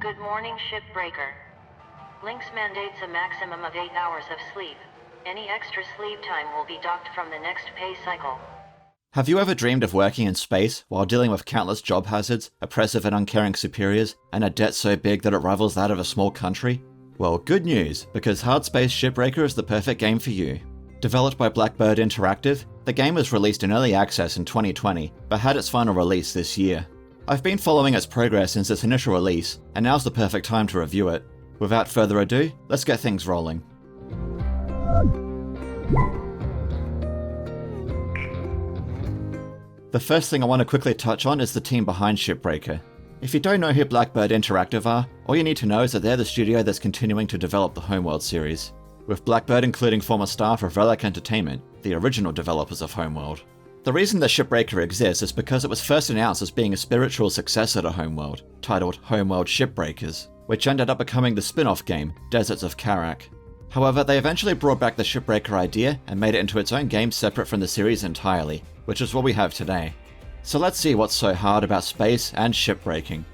Good morning, Shipbreaker. Lynx mandates a maximum of 8 hours of sleep. Any extra sleep time will be docked from the next pay cycle. Have you ever dreamed of working in space while dealing with countless job hazards, oppressive and uncaring superiors, and a debt so big that it rivals that of a small country? Well, good news, because Hardspace Shipbreaker is the perfect game for you. Developed by Blackbird Interactive, the game was released in early access in 2020, but had its final release this year. I've been following its progress since its initial release, and now's the perfect time to review it. Without further ado, let's get things rolling. The first thing I want to quickly touch on is the team behind Shipbreaker. If you don't know who Blackbird Interactive are, all you need to know is that they're the studio that's continuing to develop the Homeworld series, with Blackbird including former staff of Relic Entertainment, the original developers of Homeworld. The reason that Shipbreaker exists is because it was first announced as being a spiritual successor to Homeworld, titled Homeworld Shipbreakers, which ended up becoming the spin-off game, Deserts of Karak. However, they eventually brought back the Shipbreaker idea and made it into its own game separate from the series entirely, which is what we have today. So let's see what's so hard about space and shipbreaking.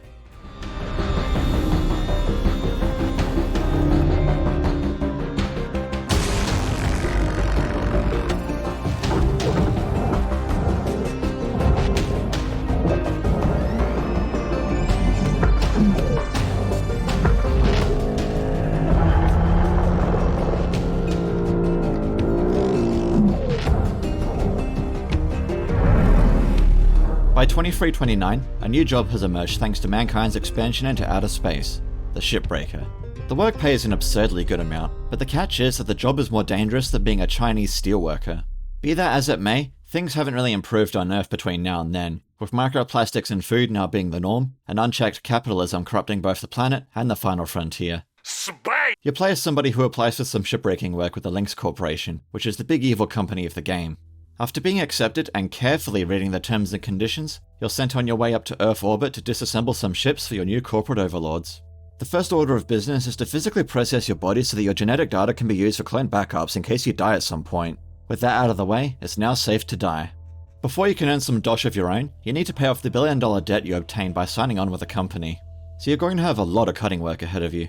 By 2329, a new job has emerged thanks to mankind's expansion into outer space, the Shipbreaker. The work pays an absurdly good amount, but the catch is that the job is more dangerous than being a Chinese steelworker. Be that as it may, things haven't really improved on Earth between now and then, with microplastics in food now being the norm, and unchecked capitalism corrupting both the planet and the final frontier. You play as somebody who applies for some shipbreaking work with the Lynx Corporation, which is the big evil company of the game. After being accepted and carefully reading the terms and conditions, you're sent on your way up to Earth orbit to disassemble some ships for your new corporate overlords. The first order of business is to physically process your body so that your genetic data can be used for clone backups in case you die at some point. With that out of the way, it's now safe to die. Before you can earn some dosh of your own, you need to pay off the billion-dollar debt you obtained by signing on with a company. So you're going to have a lot of cutting work ahead of you.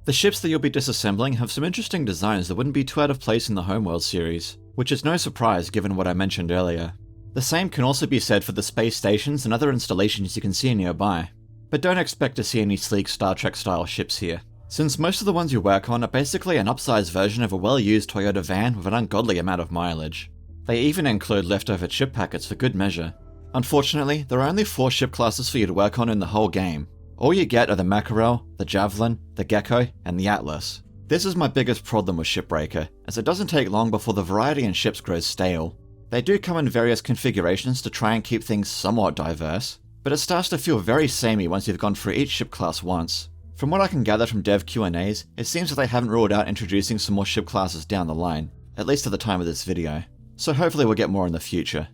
The ships that you'll be disassembling have some interesting designs that wouldn't be too out of place in the Homeworld series, which is no surprise given what I mentioned earlier. The same can also be said for the space stations and other installations you can see nearby. But don't expect to see any sleek Star Trek style ships here, since most of the ones you work on are basically an upsized version of a well-used Toyota van with an ungodly amount of mileage. They even include leftover chip packets for good measure. Unfortunately, there are only 4 ship classes for you to work on in the whole game. All you get are the Mackerel, the Javelin, the Gecko, and the Atlas. This is my biggest problem with Shipbreaker, as it doesn't take long before the variety in ships grows stale. They do come in various configurations to try and keep things somewhat diverse, but it starts to feel very samey once you've gone through each ship class once. From what I can gather from dev Q&As, it seems that they haven't ruled out introducing some more ship classes down the line, at least at the time of this video, so hopefully we'll get more in the future.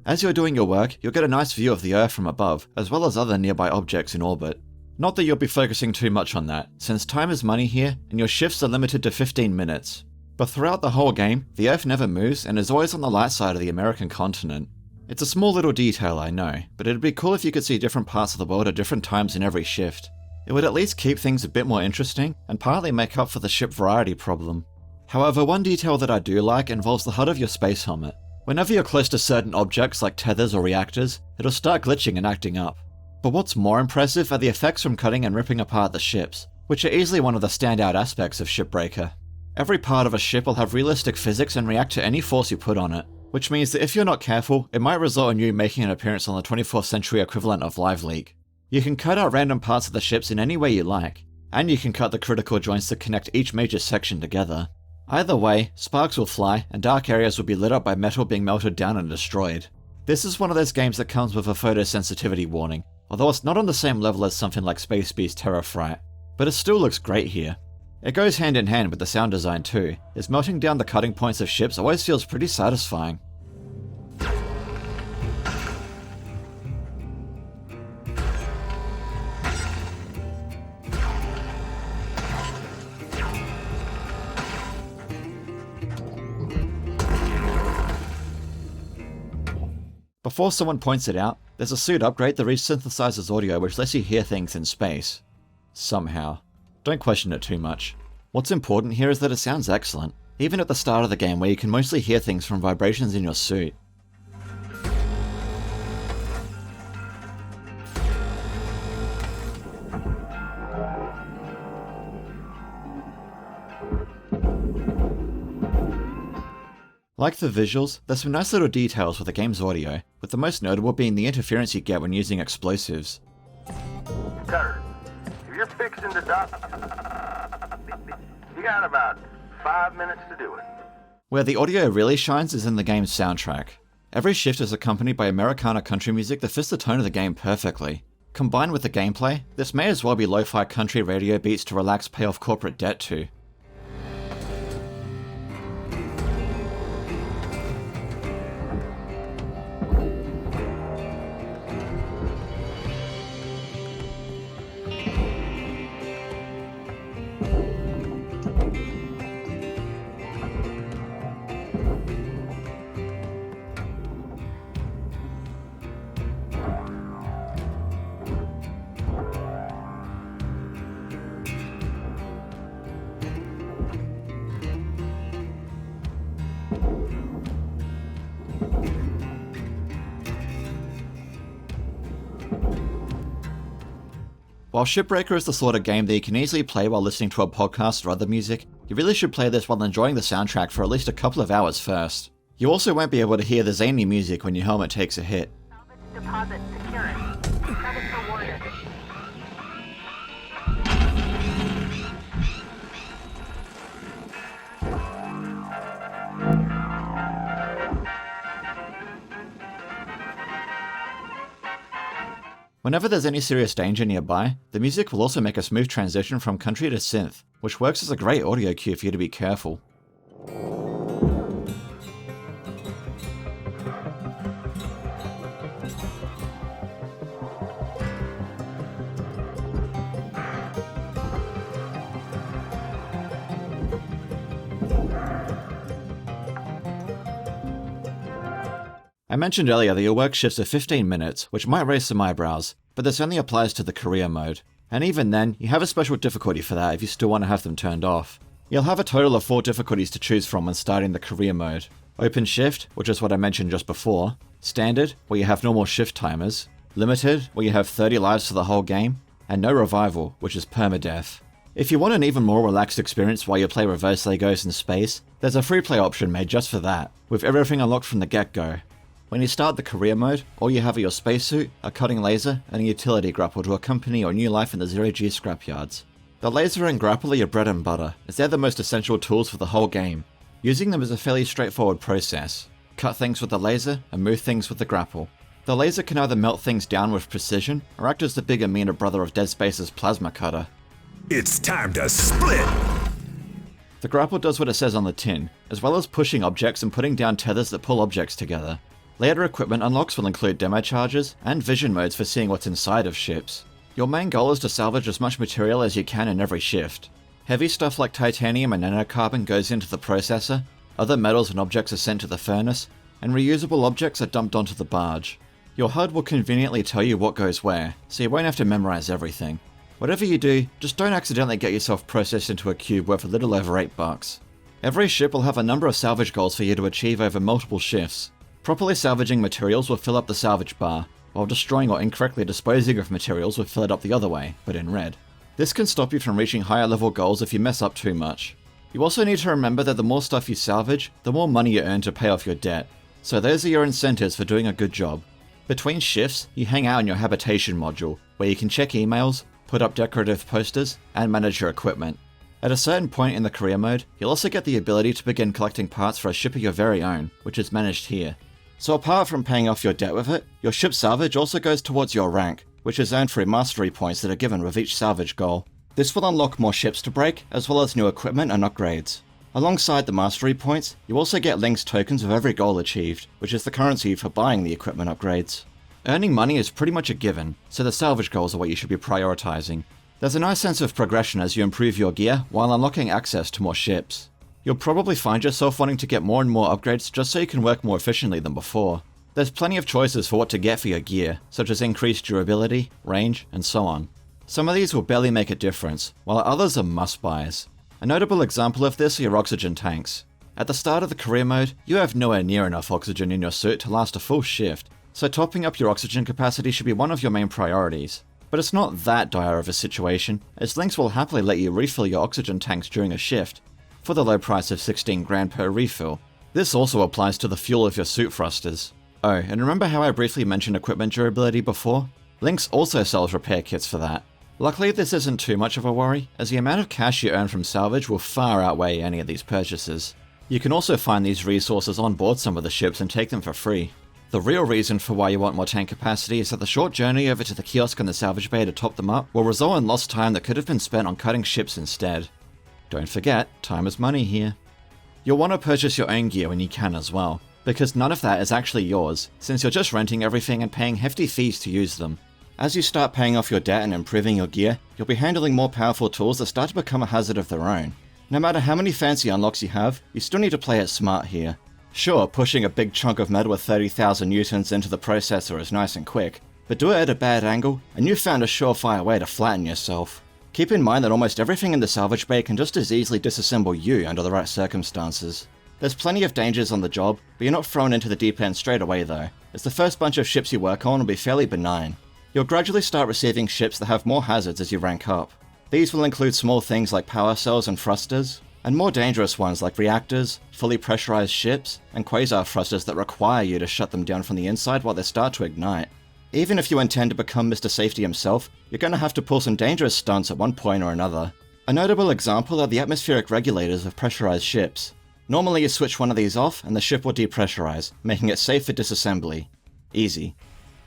As you're doing your work, you'll get a nice view of the Earth from above, as well as other nearby objects in orbit. Not that you'll be focusing too much on that, since time is money here, and your shifts are limited to 15 minutes. But throughout the whole game, the Earth never moves and is always on the light side of the American continent. It's a small little detail, I know, but it'd be cool if you could see different parts of the world at different times in every shift. It would at least keep things a bit more interesting, and partly make up for the ship variety problem. However, one detail that I do like involves the HUD of your space helmet. Whenever you're close to certain objects like tethers or reactors, it'll start glitching and acting up. But what's more impressive are the effects from cutting and ripping apart the ships, which are easily one of the standout aspects of Shipbreaker. Every part of a ship will have realistic physics and react to any force you put on it, which means that if you're not careful, it might result in you making an appearance on the 24th century equivalent of Live Leak. You can cut out random parts of the ships in any way you like, and you can cut the critical joints that connect each major section together. Either way, sparks will fly, and dark areas will be lit up by metal being melted down and destroyed. This is one of those games that comes with a photosensitivity warning, although it's not on the same level as something like Space Beast Terror Fright, but it still looks great here. It goes hand in hand with the sound design too, as melting down the cutting points of ships always feels pretty satisfying. Before someone points it out, there's a suit upgrade that resynthesizes audio which lets you hear things in space. somehow. Don't question it too much. What's important here is that it sounds excellent, even at the start of the game where you can mostly hear things from vibrations in your suit. Like the visuals, there's some nice little details with the game's audio, with the most notable being the interference you get when using explosives. Cutter, if you're fixing to die, you got about 5 minutes to do it. Where the audio really shines is in the game's soundtrack. Every shift is accompanied by Americana country music that fits the tone of the game perfectly. Combined with the gameplay, this may as well be lo-fi country radio beats to relax pay off corporate debt to. While Shipbreaker is the sort of game that you can easily play while listening to a podcast or other music, you really should play this while enjoying the soundtrack for at least a couple of hours first. You also won't be able to hear the zany music when your helmet takes a hit. Deposit secured. Credits rewarded. Whenever there's any serious danger nearby, the music will also make a smooth transition from country to synth, which works as a great audio cue for you to be careful. I mentioned earlier that your work shifts are 15 minutes, which might raise some eyebrows, but this only applies to the career mode. And even then, you have a special difficulty for that if you still want to have them turned off. You'll have a total of 4 difficulties to choose from when starting the career mode. Open Shift, which is what I mentioned just before. Standard, where you have normal shift timers. Limited, where you have 30 lives for the whole game. And No Revival, which is permadeath. If you want an even more relaxed experience while you play reverse Legos in space, there's a free play option made just for that, with everything unlocked from the get-go. When you start the career mode, all you have are your spacesuit, a cutting laser, and a utility grapple to accompany your new life in the zero-G scrapyards. The laser and grapple are your bread and butter, as they're the most essential tools for the whole game. Using them is a fairly straightforward process. Cut things with the laser, and move things with the grapple. The laser can either melt things down with precision, or act as the bigger meaner brother of Dead Space's plasma cutter. It's time to split! The grapple does what it says on the tin, as well as pushing objects and putting down tethers that pull objects together. Later equipment unlocks will include demo charges and vision modes for seeing what's inside of ships. Your main goal is to salvage as much material as you can in every shift. Heavy stuff like titanium and nanocarbon goes into the processor, other metals and objects are sent to the furnace, and reusable objects are dumped onto the barge. Your HUD will conveniently tell you what goes where, so you won't have to memorize everything. Whatever you do, just don't accidentally get yourself processed into a cube worth a little over $8. Every ship will have a number of salvage goals for you to achieve over multiple shifts. Properly salvaging materials will fill up the salvage bar, while destroying or incorrectly disposing of materials will fill it up the other way, but in red. This can stop you from reaching higher level goals if you mess up too much. You also need to remember that the more stuff you salvage, the more money you earn to pay off your debt, so those are your incentives for doing a good job. Between shifts, you hang out in your habitation module, where you can check emails, put up decorative posters, and manage your equipment. At a certain point in the career mode, you'll also get the ability to begin collecting parts for a ship of your very own, which is managed here. So apart from paying off your debt with it, your ship salvage also goes towards your rank, which is earned through mastery points that are given with each salvage goal. This will unlock more ships to break, as well as new equipment and upgrades. Alongside the mastery points, you also get links tokens with every goal achieved, which is the currency for buying the equipment upgrades. Earning money is pretty much a given, so the salvage goals are what you should be prioritizing. There's a nice sense of progression as you improve your gear while unlocking access to more ships. You'll probably find yourself wanting to get more and more upgrades just so you can work more efficiently than before. There's plenty of choices for what to get for your gear, such as increased durability, range, and so on. Some of these will barely make a difference, while others are must-buys. A notable example of this are your oxygen tanks. At the start of the career mode, you have nowhere near enough oxygen in your suit to last a full shift, so topping up your oxygen capacity should be one of your main priorities. But it's not that dire of a situation, as Lynx will happily let you refill your oxygen tanks during a shift, for the low price of 16 grand per refill. This also applies to the fuel of your suit thrusters. Oh, and remember how I briefly mentioned equipment durability before? Lynx also sells repair kits for that. Luckily this isn't too much of a worry, as the amount of cash you earn from salvage will far outweigh any of these purchases. You can also find these resources on board some of the ships and take them for free. The real reason for why you want more tank capacity is that the short journey over to the kiosk and the salvage bay to top them up will result in lost time that could have been spent on cutting ships instead. Don't forget, time is money here. You'll want to purchase your own gear when you can as well, because none of that is actually yours, since you're just renting everything and paying hefty fees to use them. As you start paying off your debt and improving your gear, you'll be handling more powerful tools that start to become a hazard of their own. No matter how many fancy unlocks you have, you still need to play it smart here. Sure, pushing a big chunk of metal with 30,000 newtons into the processor is nice and quick, but do it at a bad angle, and you've found a surefire way to flatten yourself. Keep in mind that almost everything in the salvage bay can just as easily disassemble you under the right circumstances. There's plenty of dangers on the job, but you're not thrown into the deep end straight away though, as the first bunch of ships you work on will be fairly benign. You'll gradually start receiving ships that have more hazards as you rank up. These will include small things like power cells and thrusters, and more dangerous ones like reactors, fully pressurized ships, and quasar thrusters that require you to shut them down from the inside while they start to ignite. Even if you intend to become Mr. Safety himself, you're going to have to pull some dangerous stunts at one point or another. A notable example are the atmospheric regulators of pressurized ships. Normally you switch one of these off and the ship will depressurize, making it safe for disassembly. Easy.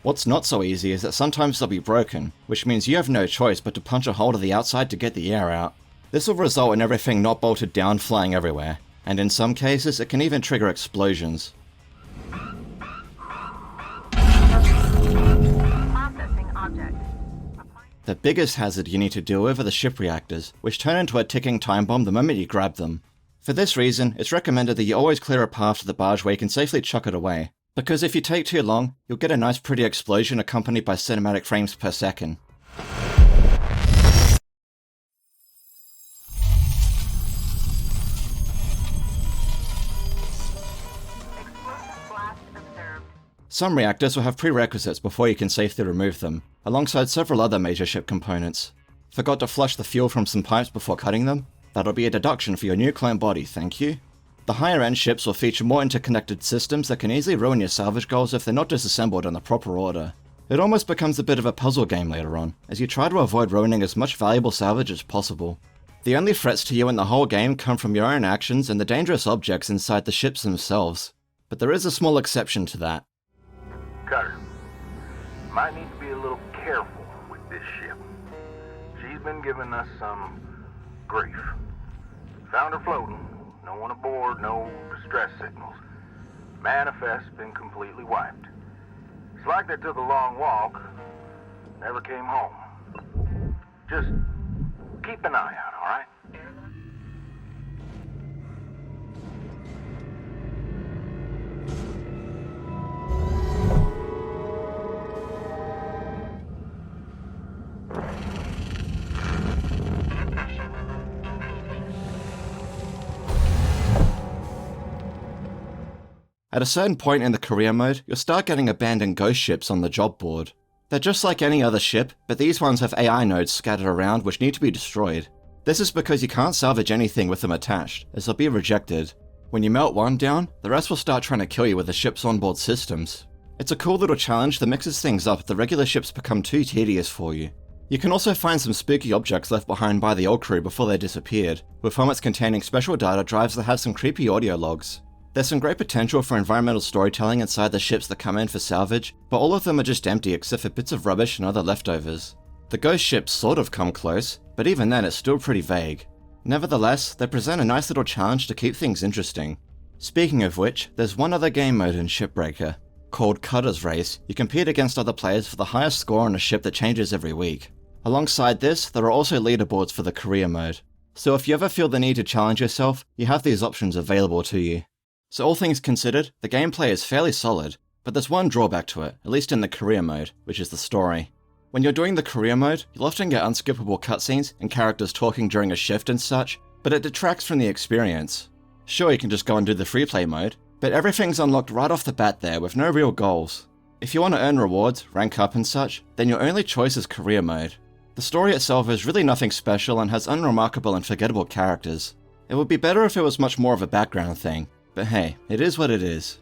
What's not so easy is that sometimes they'll be broken, which means you have no choice but to punch a hole to the outside to get the air out. This will result in everything not bolted down flying everywhere, and in some cases it can even trigger explosions. Processing object. The biggest hazard you need to deal with are the ship reactors, which turn into a ticking time bomb the moment you grab them. For this reason, it's recommended that you always clear a path to the barge where you can safely chuck it away, because if you take too long, you'll get a nice pretty explosion accompanied by cinematic frames per second. Explosive blast observed. Some reactors will have prerequisites before you can safely remove them, alongside several other major ship components. Forgot to flush the fuel from some pipes before cutting them? That'll be a deduction for your new clone body, thank you. The higher end ships will feature more interconnected systems that can easily ruin your salvage goals if they're not disassembled in the proper order. It almost becomes a bit of a puzzle game later on, as you try to avoid ruining as much valuable salvage as possible. The only threats to you in the whole game come from your own actions and the dangerous objects inside the ships themselves. But there is a small exception to that. Cutter, might need to be a little careful with this ship. She's been giving us some grief. Found her floating. No one aboard, no distress signals. Manifest's been completely wiped. It's like they took a long walk, never came home. Just keep an eye out, all right? At a certain point in the career mode, you'll start getting abandoned ghost ships on the job board. They're just like any other ship, but these ones have AI nodes scattered around which need to be destroyed. This is because you can't salvage anything with them attached, as they'll be rejected. When you melt one down, the rest will start trying to kill you with the ship's onboard systems. It's a cool little challenge that mixes things up if the regular ships become too tedious for you. You can also find some spooky objects left behind by the old crew before they disappeared, with helmets containing special data drives that have some creepy audio logs. There's some great potential for environmental storytelling inside the ships that come in for salvage, but all of them are just empty except for bits of rubbish and other leftovers. The ghost ships sort of come close, but even then it's still pretty vague. Nevertheless, they present a nice little challenge to keep things interesting. Speaking of which, there's one other game mode in Shipbreaker. Called Cutter's Race, you compete against other players for the highest score on a ship that changes every week. Alongside this, there are also leaderboards for the career mode. So if you ever feel the need to challenge yourself, you have these options available to you. So all things considered, the gameplay is fairly solid, but there's one drawback to it, at least in the career mode, which is the story. When you're doing the career mode, you'll often get unskippable cutscenes and characters talking during a shift and such, but it detracts from the experience. Sure, you can just go and do the free play mode, but everything's unlocked right off the bat there with no real goals. If you want to earn rewards, rank up and such, then your only choice is career mode. The story itself is really nothing special and has unremarkable and forgettable characters. It would be better if it was much more of a background thing, but hey, it is what it is.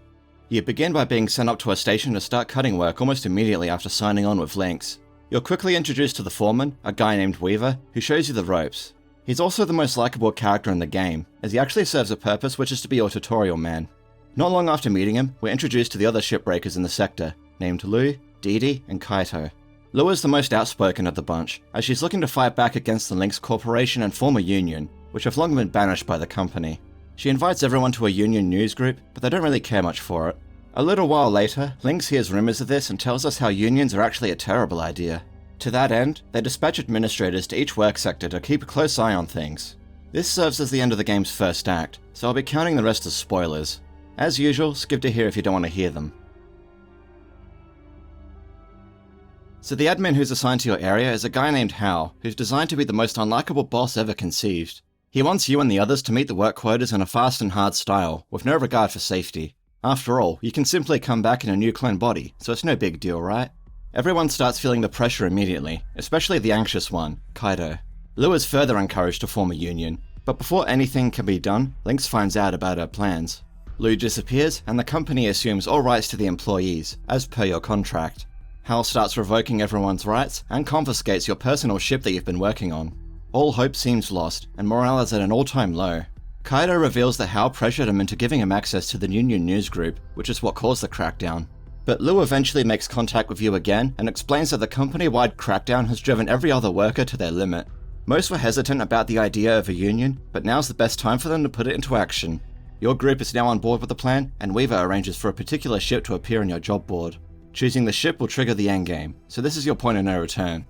You begin by being sent up to a station to start cutting work almost immediately after signing on with Lynx. You're quickly introduced to the foreman, a guy named Weaver, who shows you the ropes. He's also the most likable character in the game, as he actually serves a purpose which is to be your tutorial man. Not long after meeting him, we're introduced to the other shipbreakers in the sector, named Lu, Didi, and Kaito. Lu is the most outspoken of the bunch, as she's looking to fight back against the Lynx Corporation and form a union, which have long been banished by the company. She invites everyone to a union news group, but they don't really care much for it. A little while later, Lynx hears rumors of this and tells us how unions are actually a terrible idea. To that end, they dispatch administrators to each work sector to keep a close eye on things. This serves as the end of the game's first act, so I'll be counting the rest as spoilers. As usual, skip to here if you don't want to hear them. So the admin who's assigned to your area is a guy named Hal, who's designed to be the most unlikable boss ever conceived. He wants you and the others to meet the work quotas in a fast and hard style, with no regard for safety. After all, you can simply come back in a new clone body, so it's no big deal, right? Everyone starts feeling the pressure immediately, especially the anxious one, Kaito. Lu is further encouraged to form a union, but before anything can be done, Lynx finds out about her plans. Lu disappears, and the company assumes all rights to the employees, as per your contract. Hal starts revoking everyone's rights, and confiscates your personal ship that you've been working on. All hope seems lost, and morale is at an all-time low. Kaito reveals that Hal pressured him into giving him access to the Union news group, which is what caused the crackdown. But Lu eventually makes contact with you again, and explains that the company-wide crackdown has driven every other worker to their limit. Most were hesitant about the idea of a union, but now's the best time for them to put it into action. Your group is now on board with the plan, and Weaver arranges for a particular ship to appear on your job board. Choosing the ship will trigger the endgame, so this is your point of no return.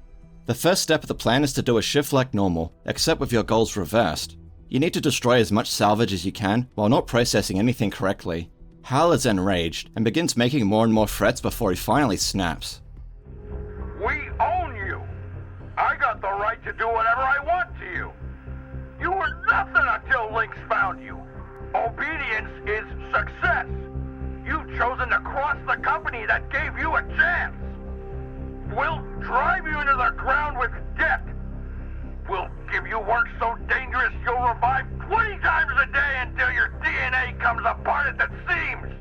The first step of the plan is to do a shift like normal, except with your goals reversed. You need to destroy as much salvage as you can while not processing anything correctly. Hal is enraged and begins making more and more threats before he finally snaps. We own you. I got the right to do whatever I want to you. You were nothing until Lynx found you. Obedience is success. You've chosen to cross the company that gave you a chance. We'll drive you into the ground with debt. We'll give you work so dangerous you'll revive 20 times a day until your DNA comes apart at the seams.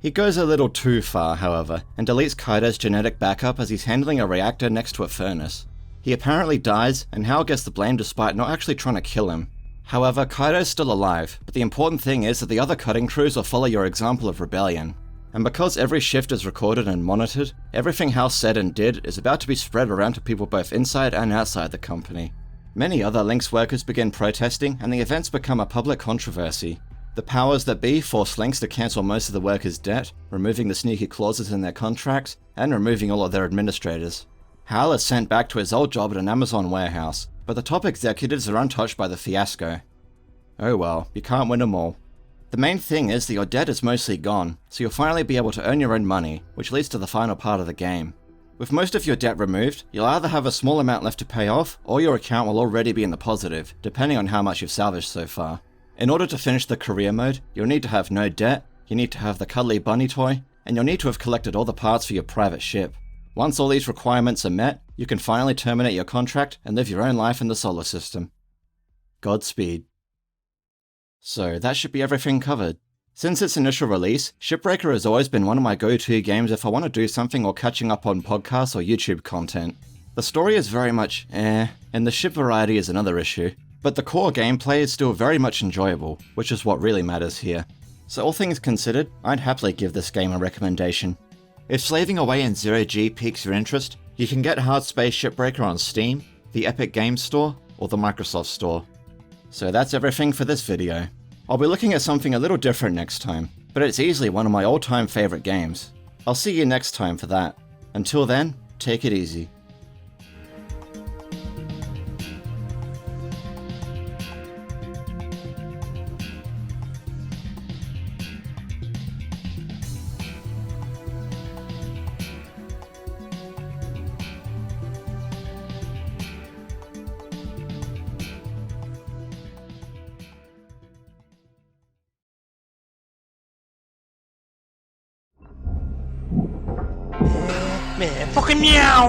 He goes a little too far, however, and deletes Kaito's genetic backup as he's handling a reactor next to a furnace. He apparently dies, and Hal gets the blame despite not actually trying to kill him. However, Kaito's still alive, but the important thing is that the other cutting crews will follow your example of rebellion. And because every shift is recorded and monitored, everything Hal said and did is about to be spread around to people both inside and outside the company. Many other Lynx workers begin protesting, and the events become a public controversy. The powers that be force Lynx to cancel most of the workers' debt, removing the sneaky clauses in their contracts, and removing all of their administrators. Hal is sent back to his old job at an Amazon warehouse, but the top executives are untouched by the fiasco. Oh well, you can't win them all. The main thing is that your debt is mostly gone, so you'll finally be able to earn your own money, which leads to the final part of the game. With most of your debt removed, you'll either have a small amount left to pay off, or your account will already be in the positive, depending on how much you've salvaged so far. In order to finish the career mode, you'll need to have no debt, you need to have the cuddly bunny toy, and you'll need to have collected all the parts for your private ship. Once all these requirements are met, you can finally terminate your contract and live your own life in the solar system. Godspeed. So that should be everything covered. Since its initial release, Shipbreaker has always been one of my go-to games if I want to do something while catching up on podcasts or YouTube content. The story is very much and the ship variety is another issue, but the core gameplay is still very much enjoyable, which is what really matters here. So all things considered, I'd happily give this game a recommendation. If slaving away in 0G piques your interest, you can get Hardspace Shipbreaker on Steam, the Epic Games Store, or the Microsoft Store. So that's everything for this video. I'll be looking at something a little different next time, but it's easily one of my all-time favorite games. I'll see you next time for that. Until then, take it easy. แหมfucking meow